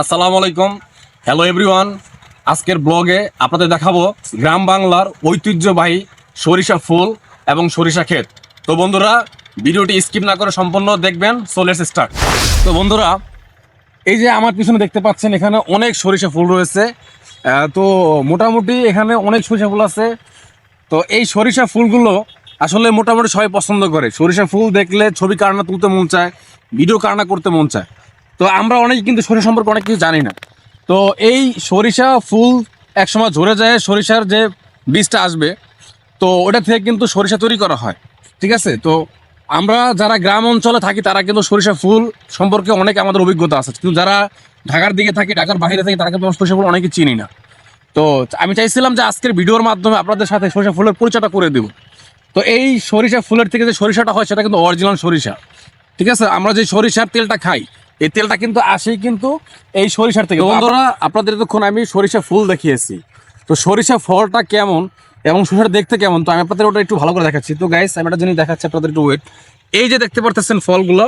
আসসালামু আলাইকুম। Hello everyone. আজকের ব্লগে আপনাদের দেখাবো গ্রাম বাংলার ঐতিহ্যবাহী সরিষা ফুল এবং সরিষা ক্ষেত। তো বন্ধুরা, ভিডিওটি স্কিপ না করে সম্পূর্ণ দেখবেন। So let's start. তো বন্ধুরা, এই যে আমার পিছনে দেখতে পাচ্ছেন, এখানে অনেক সরিষা ফুল রয়েছে। তো মোটামুটি এখানে অনেক সরিষা ফুল আছে। তো এই সরিষা ফুলগুলো আসলে মোটামুটি সবাই পছন্দ করে। সরিষা ফুল দেখলে ছবি কারণা তুলতে মন চায়, ভিডিও কারণা করতে মন চায়। তো আমরা অনেকে কিন্তু সরিষা সম্পর্কে অনেক কিছু জানি না। তো এই সরিষা ফুল একসময় ঝরে যায়, সরিষার যে বীজটা আসবে, তো ওটা থেকে কিন্তু সরিষা তৈরি করা হয়। ঠিক আছে? তো আমরা যারা গ্রাম অঞ্চলে থাকি তারা কিন্তু সরিষা ফুল সম্পর্কে অনেক আমাদের অভিজ্ঞতা আছে, কিন্তু যারা ঢাকার দিকে থাকি, ঢাকার বাইরে থাকি, তারা কিন্তু সরিষা ফুল অনেকে চিনি না। তো আমি চাইছিলাম যে আজকের ভিডিওর মাধ্যমে আপনাদের সাথে সরিষা ফুলের পরিচয়টা করে দেব। তো এই সরিষা ফুলের থেকে যে সরিষাটা হয় সেটা কিন্তু অরিজিনাল সরিষা। ঠিক আছে? আমরা যে সরিষার তেলটা খাই, এই তেলটা কিন্তু আসেই কিন্তু এই সরিষার থেকে। বন্ধুরা, আপনাদের এতক্ষণ আমি সরিষা ফুল দেখিয়েছি, তো সরিষা ফলটা কেমন এবং সরিষাটা দেখতে কেমন, তো আমি আপনাদের ওটা একটু ভালো করে দেখাচ্ছি। তো গাইস, আমি একটা জিনিস দেখাচ্ছি আপনাদের, একটু ওয়েট। এই যে দেখতে পারতেছেন ফলগুলো,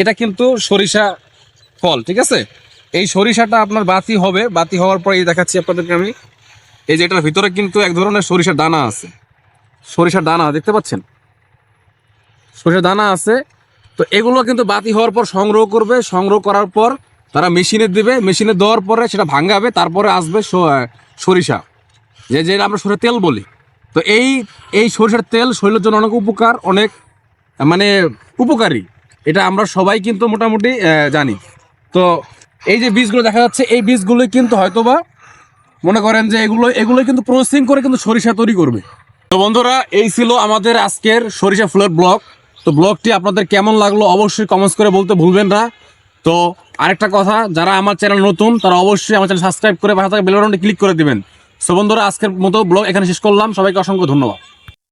এটা কিন্তু সরিষা ফল। ঠিক আছে? এই সরিষাটা আপনার বাতি হবে, বাতি হওয়ার পরে এই দেখাচ্ছি আপনাদেরকে আমি। এই যে এটার ভিতরে কিন্তু এক ধরনের সরিষার দানা আছে, সরিষার দানা দেখতে পাচ্ছেন, সরিষার দানা আছে। তো এগুলো কিন্তু বাতি হওয়ার পর সংগ্রহ করবে, সংগ্রহ করার পর তারা মেশিনে দেবে, মেশিনে দেওয়ার পরে সেটা ভাঙাবে, তারপরে আসবে সরিষা, যেটা আমরা সরিষার তেল বলি। তো এই সরিষার তেল শরীরের জন্য অনেক উপকার, অনেক মানে উপকারী, এটা আমরা সবাই কিন্তু মোটামুটি জানি। তো এই যে বীজগুলো দেখা যাচ্ছে, এই বীজগুলো কিন্তু হয়তোবা মনে করেন যে এগুলো কিন্তু প্রসেসিং করে কিন্তু সরিষা তৈরি করবে। তো বন্ধুরা, এই ছিল আমাদের আজকের সরিষা ফুলের ব্লগ। তো ব্লগটি আপনাদের কেমন লাগলো অবশ্যই কমেন্টস করে বলতে ভুলবেন না। তো আরেকটা কথা, যারা আমার চ্যানেল নতুন তারা অবশ্যই আমার চ্যানেল সাবস্ক্রাইব করে পাশে থাকা বেল বাটনটি ক্লিক করে দিবেন। সো বন্ধুরা, আজকের মতো ব্লগ এখানে শেষ করলাম। সবাইকে অসংখ্য ধন্যবাদ।